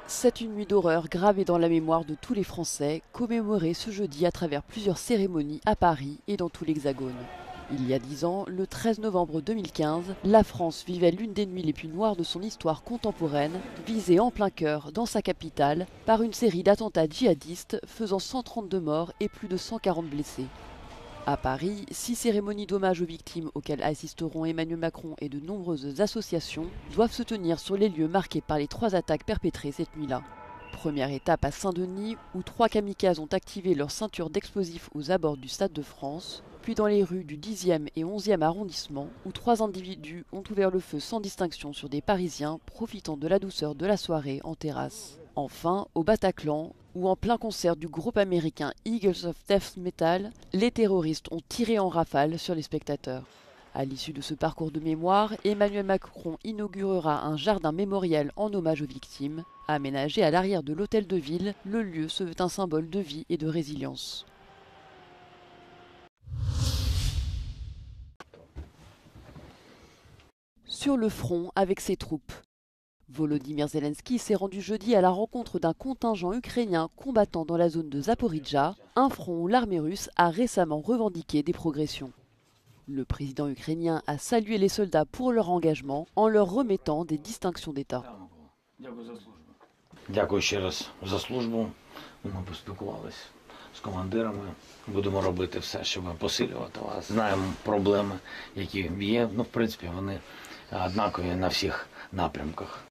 C'est une nuit d'horreur gravée dans la mémoire de tous les Français, commémorée ce jeudi à travers plusieurs cérémonies à Paris et dans tout l'Hexagone. Il y a 10 ans, le 13 novembre 2015, la France vivait l'une des nuits les plus noires de son histoire contemporaine, visée en plein cœur, dans sa capitale, par une série d'attentats djihadistes faisant 132 morts et plus de 140 blessés. À Paris, 6 cérémonies d'hommage aux victimes auxquelles assisteront Emmanuel Macron et de nombreuses associations doivent se tenir sur les lieux marqués par les 3 attaques perpétrées cette nuit-là. Première étape à Saint-Denis, où 3 kamikazes ont activé leur ceinture d'explosifs aux abords du Stade de France, puis dans les rues du 10e et 11e arrondissement, où 3 individus ont ouvert le feu sans distinction sur des Parisiens profitant de la douceur de la soirée en terrasse. Enfin, au Bataclan, où en plein concert du groupe américain Eagles of Death Metal, les terroristes ont tiré en rafale sur les spectateurs. À l'issue de ce parcours de mémoire, Emmanuel Macron inaugurera un jardin mémoriel en hommage aux victimes. Aménagé à l'arrière de l'hôtel de ville, le lieu se veut un symbole de vie et de résilience. Sur le front avec ses troupes. Volodymyr Zelensky s'est rendu jeudi à la rencontre d'un contingent ukrainien combattant dans la zone de Zaporijjia, un front où l'armée russe a récemment revendiqué des progressions. Le président ukrainien a salué les soldats pour leur engagement en leur remettant des distinctions d'État. Дякую ще раз за службу. Ми поспілкувалися з командирами. Будемо робити все, щоб посилювати вас. Знаємо проблеми, які є. В принципі, вони однакові на всіх напрямках.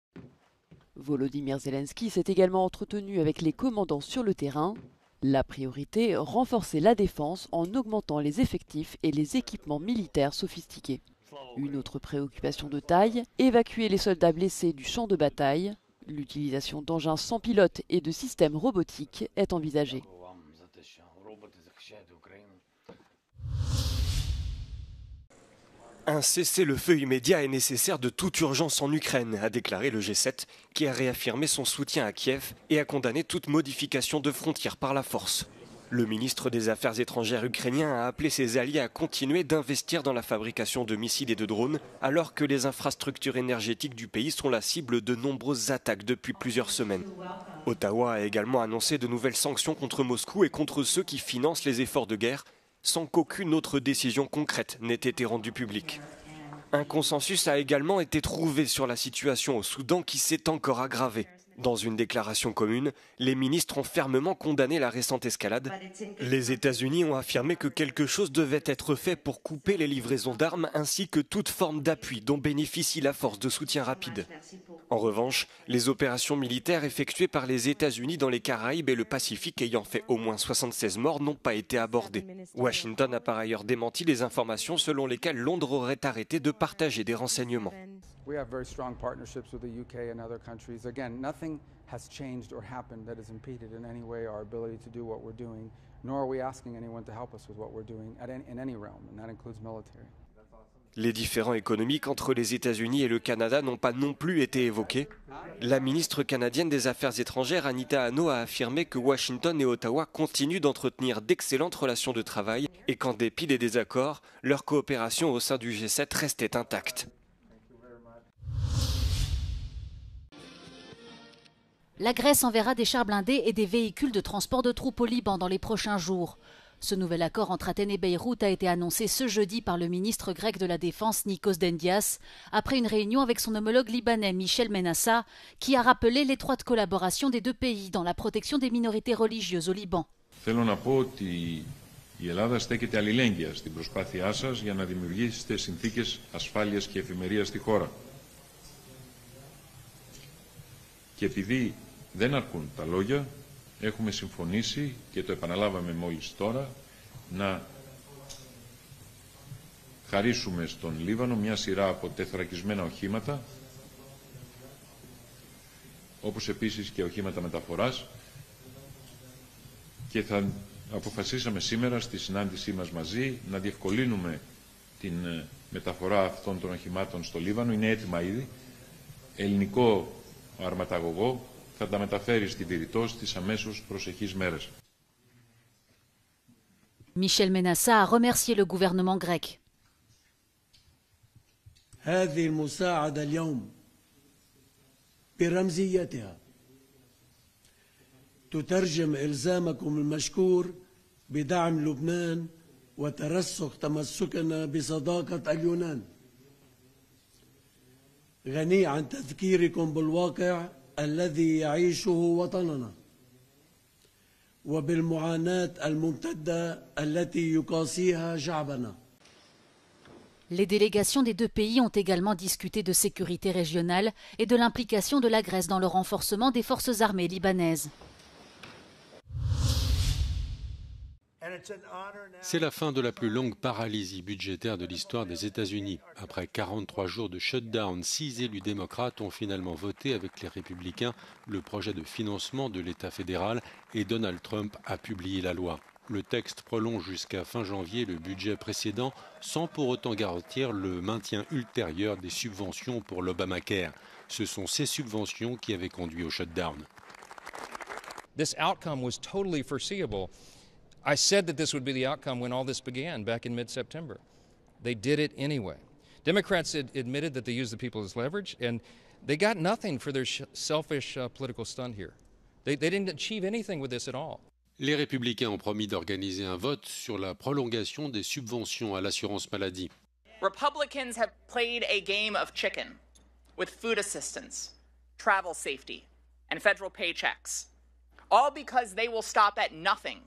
Volodymyr Zelensky s'est également entretenu avec les commandants sur le terrain. La priorité, renforcer la défense en augmentant les effectifs et les équipements militaires sophistiqués. Une autre préoccupation de taille, évacuer les soldats blessés du champ de bataille. L'utilisation d'engins sans pilote et de systèmes robotiques est envisagée. Un cessez-le-feu immédiat est nécessaire de toute urgence en Ukraine, a déclaré le G7, qui a réaffirmé son soutien à Kiev et a condamné toute modification de frontières par la force. Le ministre des Affaires étrangères ukrainien a appelé ses alliés à continuer d'investir dans la fabrication de missiles et de drones, alors que les infrastructures énergétiques du pays sont la cible de nombreuses attaques depuis plusieurs semaines. Ottawa a également annoncé de nouvelles sanctions contre Moscou et contre ceux qui financent les efforts de guerre, sans qu'aucune autre décision concrète n'ait été rendue publique. Un consensus a également été trouvé sur la situation au Soudan qui s'est encore aggravée. Dans une déclaration commune, les ministres ont fermement condamné la récente escalade. Les États-Unis ont affirmé que quelque chose devait être fait pour couper les livraisons d'armes ainsi que toute forme d'appui dont bénéficie la force de soutien rapide. En revanche, les opérations militaires effectuées par les États-Unis dans les Caraïbes et le Pacifique ayant fait au moins 76 morts n'ont pas été abordées. Washington a par ailleurs démenti les informations selon lesquelles Londres aurait arrêté de partager des renseignements. We have very strong partnerships with the UK and other countries. Again, nothing has changed or happened that has impeded in any way our ability to do what we're doing, nor are we asking anyone to help us with what we're doing in any realm, and that includes military. Les différends économiques entre les États-Unis et le Canada n'ont pas non plus été évoqués. La ministre canadienne des Affaires étrangères, Anita Anno, a affirmé que Washington et Ottawa continuent d'entretenir d'excellentes relations de travail et qu'en dépit des désaccords, leur coopération au sein du G7 restait intacte. La Grèce enverra des chars blindés et des véhicules de transport de troupes au Liban dans les prochains jours. Ce nouvel accord entre Athènes et Beyrouth a été annoncé ce jeudi par le ministre grec de la Défense Nikos Dendias, après une réunion avec son homologue libanais Michel Menassa, qui a rappelé l'étroite collaboration des deux pays dans la protection des minorités religieuses au Liban. Θέλω να πω ότι η Ελλάδα στέκεται αλληλέγγυα στην προσπάθειά σας για να δημιουργήσετε συνθήκες ασφάλειας και ευημερίας στη χώρα. Και επειδή δεν αρκούν τα λόγια, έχουμε συμφωνήσει και το επαναλάβαμε μόλις τώρα να χαρίσουμε στον Λίβανο μια σειρά από τεθωρακισμένα οχήματα, όπως επίσης και οχήματα μεταφοράς, και θα αποφασίσαμε σήμερα στη συνάντησή μας μαζί να διευκολύνουμε την μεταφορά αυτών των οχημάτων στο Λίβανο. Είναι έτοιμα ήδη. Ελληνικό αρματαγωγό θα τα μεταφέρει στη Βηρητό στις αμέσως προσεχείς μέρες. Michel Menassa a remercié le gouvernement grec. هذه المساعدة اليوم برمزيتها تترجم إلزامكم المشكور بدعم لبنان وترسخ تمسكنا بصداقة اليونان. غني عن تذكيركم بالواقع الذي يعيشه وطننا وبالمعاناة الممتدة التي يقاسيها شعبنا. Les délégations des deux pays ont également discuté de sécurité régionale et de l'implication de la Grèce dans le renforcement des forces armées libanaises. C'est la fin de la plus longue paralysie budgétaire de l'histoire des États-Unis. Après 43 jours de shutdown, 6 élus démocrates ont finalement voté avec les républicains le projet de financement de l'État fédéral et Donald Trump a publié la loi. Le texte prolonge jusqu'à fin janvier le budget précédent sans pour autant garantir le maintien ultérieur des subventions pour l'Obamacare. Ce sont ces subventions qui avaient conduit au shutdown. This outcome was totally foreseeable. I said that this would be the outcome when all this began back in mid-September. They did it anyway. Democrats admitted that they used the people as leverage, and they got nothing for their selfish political stunt here. They didn't achieve anything with this at all. Les républicains ont promis d'organiser un vote sur la prolongation des subventions à l'assurance maladie. Republicans have played a game of chicken with food assistance, travel safety, and federal paychecks, all because they will stop at nothing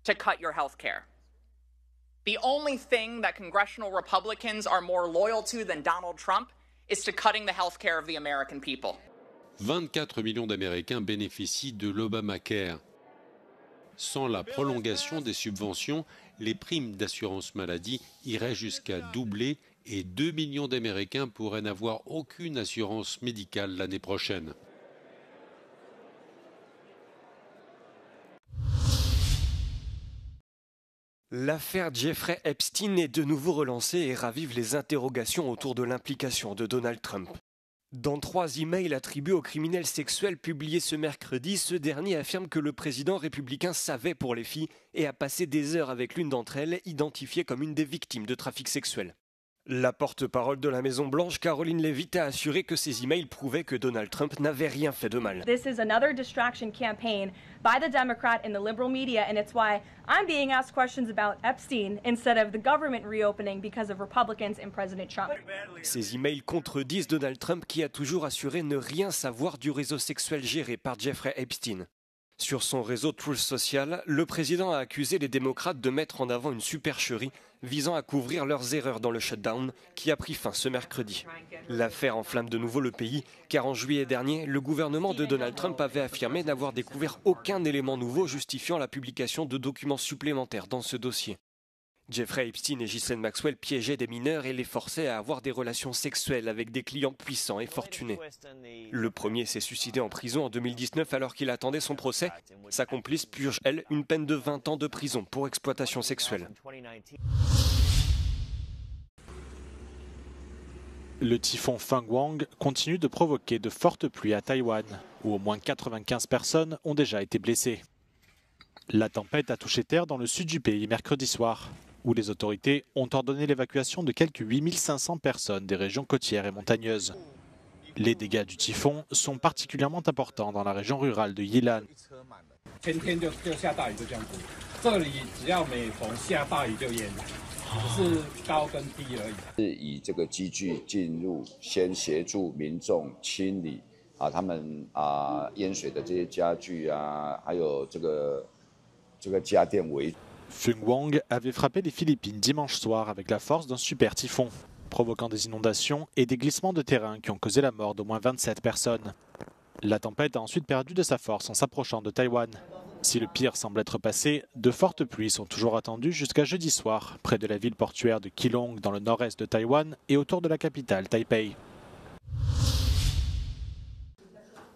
to cut your health care. The only thing that congressional Republicans are more loyal to than Donald Trump is to cutting the health care of the American people. 24 millions d'Américains bénéficient de l'Obamacare. Sans la prolongation des subventions, les primes d'assurance maladie iraient jusqu'à doubler et 2 millions d'Américains pourraient n'avoir aucune assurance médicale l'année prochaine. L'affaire Jeffrey Epstein est de nouveau relancée et ravive les interrogations autour de l'implication de Donald Trump. Dans 3 emails attribués au criminel sexuel publiés ce mercredi, ce dernier affirme que le président républicain savait pour les filles et a passé des heures avec l'une d'entre elles, identifiée comme une des victimes de trafic sexuel. La porte-parole de la Maison-Blanche, Caroline Leavitt, a assuré que ces emails prouvaient que Donald Trump n'avait rien fait de mal. This is another distraction campaign by the Democrat and the liberal media, and it's why I'm being asked questions about Epstein instead of the government reopening because of Republicans and President Trump. Ces emails contredisent Donald Trump qui a toujours assuré ne rien savoir du réseau sexuel géré par Jeffrey Epstein. Sur son réseau Truth Social, le président a accusé les démocrates de mettre en avant une supercherie visant à couvrir leurs erreurs dans le shutdown qui a pris fin ce mercredi. L'affaire enflamme de nouveau le pays car en juillet dernier, le gouvernement de Donald Trump avait affirmé n'avoir découvert aucun élément nouveau justifiant la publication de documents supplémentaires dans ce dossier. Jeffrey Epstein et Ghislaine Maxwell piégeaient des mineurs et les forçaient à avoir des relations sexuelles avec des clients puissants et fortunés. Le premier s'est suicidé en prison en 2019 alors qu'il attendait son procès. Sa complice purge, elle, une peine de 20 ans de prison pour exploitation sexuelle. Le typhon Fenghuang continue de provoquer de fortes pluies à Taïwan, où au moins 95 personnes ont déjà été blessées. La tempête a touché terre dans le sud du pays mercredi soir, où les autorités ont ordonné l'évacuation de quelques 8500 personnes des régions côtières et montagneuses. Les dégâts du typhon sont particulièrement importants dans la région rurale de Yilan. Fenghuang avait frappé les Philippines dimanche soir avec la force d'un super typhon, provoquant des inondations et des glissements de terrain qui ont causé la mort d'au moins 27 personnes. La tempête a ensuite perdu de sa force en s'approchant de Taïwan. Si le pire semble être passé, de fortes pluies sont toujours attendues jusqu'à jeudi soir, près de la ville portuaire de Keelung dans le nord-est de Taïwan et autour de la capitale Taipei.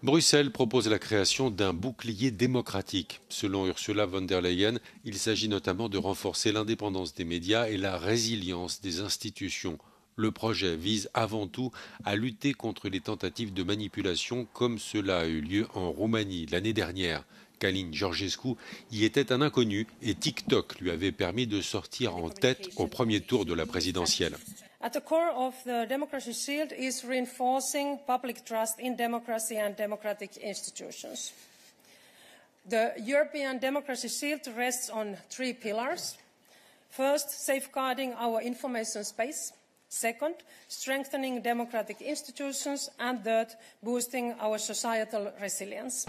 Bruxelles propose la création d'un bouclier démocratique. Selon Ursula von der Leyen, il s'agit notamment de renforcer l'indépendance des médias et la résilience des institutions. Le projet vise avant tout à lutter contre les tentatives de manipulation comme cela a eu lieu en Roumanie l'année dernière. Călin Georgescu y était un inconnu et TikTok lui avait permis de sortir en tête au premier tour de la présidentielle. At the core of the Democracy Shield is reinforcing public trust in democracy and democratic institutions. The European Democracy Shield rests on 3 pillars. First, safeguarding our information space. Second, strengthening democratic institutions. And third, boosting our societal resilience.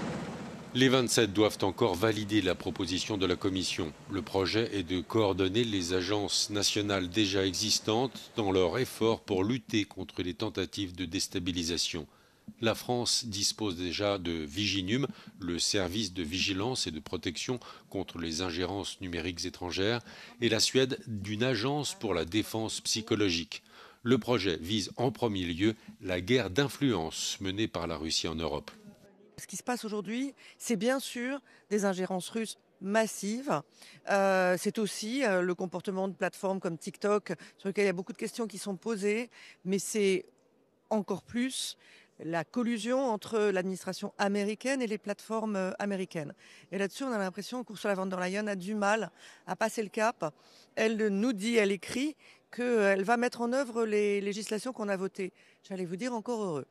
Les 27 doivent encore valider la proposition de la Commission. Le projet est de coordonner les agences nationales déjà existantes dans leur effort pour lutter contre les tentatives de déstabilisation. La France dispose déjà de Viginum, le service de vigilance et de protection contre les ingérences numériques étrangères, et la Suède d'une agence pour la défense psychologique. Le projet vise en premier lieu la guerre d'influence menée par la Russie en Europe. Ce qui se passe aujourd'hui, c'est bien sûr des ingérences russes massives. C'est aussi le comportement de plateformes comme TikTok, sur lesquelles il y a beaucoup de questions qui sont posées, mais c'est encore plus la collusion entre l'administration américaine et les plateformes américaines. Et là-dessus, on a l'impression qu'Ursula von der Leyen a du mal à passer le cap. Elle nous dit, elle écrit qu'elle va mettre en œuvre les législations qu'on a votées. J'allais vous dire encore heureux.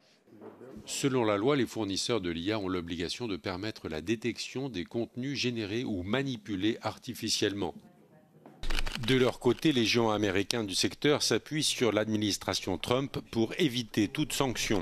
Selon la loi, les fournisseurs de l'IA ont l'obligation de permettre la détection des contenus générés ou manipulés artificiellement. De leur côté, les géants américains du secteur s'appuient sur l'administration Trump pour éviter toute sanction.